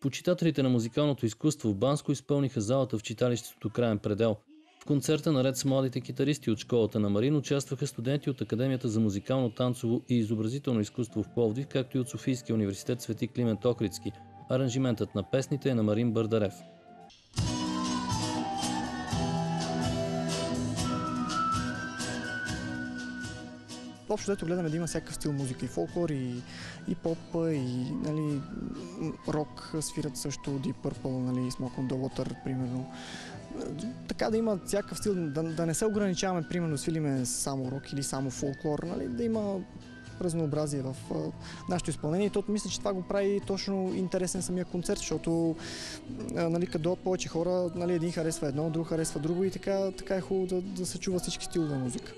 Почитателите на музикалното изкуство в Банско изпълниха залата в читалището Краен предел. В концерта наред с младите китаристи от школата на Марин участваха студенти от Академията за музикално, танцово и изобразително изкуство в Пловдив, както и от Софийския университет Свети Климент Охридски. Аранжиментът на песните е на Марин Бърдарев. Общо дето гледаме да има всякакъв стил музика, и фолклор, и поп, и нали, рок свират също, Deep Purple, нали, Smoke on the Water, примерно. Така да има всякакъв стил, да не се ограничаваме, примерно, свилиме само рок или само фолклор, нали, да има разнообразие в нашето изпълнение. И то мисля, че това го прави точно интересен самия концерт, защото нали, като дойдат повече хора, нали, един харесва едно, друг харесва друго и така е хубаво да се чува всички стилове музика.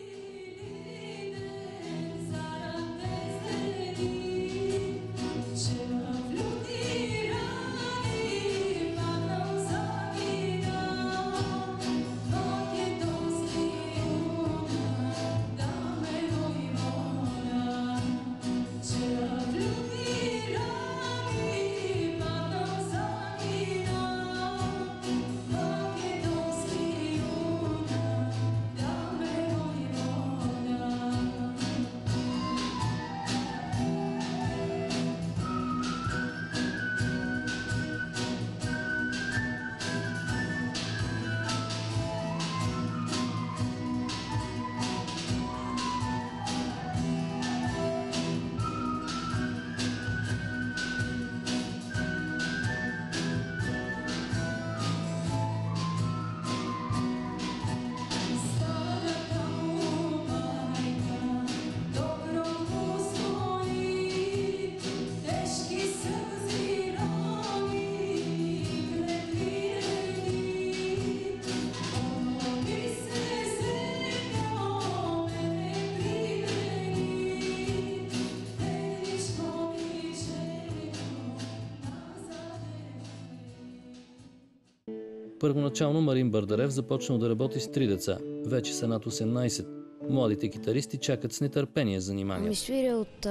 Първоначално Марин Бърдарев започнал да работи с 3 деца. Вече са над 18. Младите китаристи чакат с нетърпение занимания. Свиря от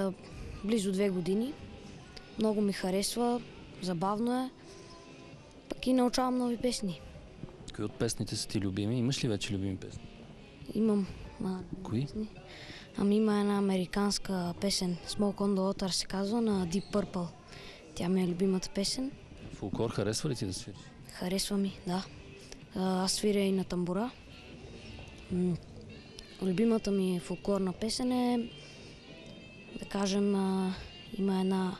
близо 2 години. Много ми харесва, забавно е. Пък и научавам нови песни. Кои от песните са ти любими? Имаш ли вече любими песни? Имам. Кои? Песни. Има една американска песен, Smoke on the Water се казва, на Deep Purple. Тя ми е любимата песен. Фолклор харесва ли ти да свириш? Харесва ми, да. Аз свиря и на тамбура. Любимата ми фолклорна песен е, да кажем, има една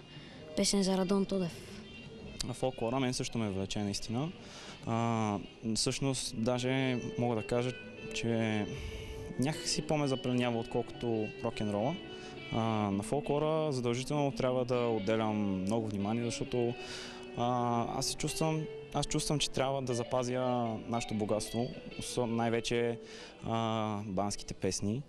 песен за Радон Тодев. Фолклора мен също ме влече наистина. Всъщност, даже мога да кажа, че някакси по-ме запленява, отколкото рок-н-рола. На фолклора задължително трябва да отделям много внимание, защото аз чувствам, че трябва да запазя нашето богатство, най-вече банските песни.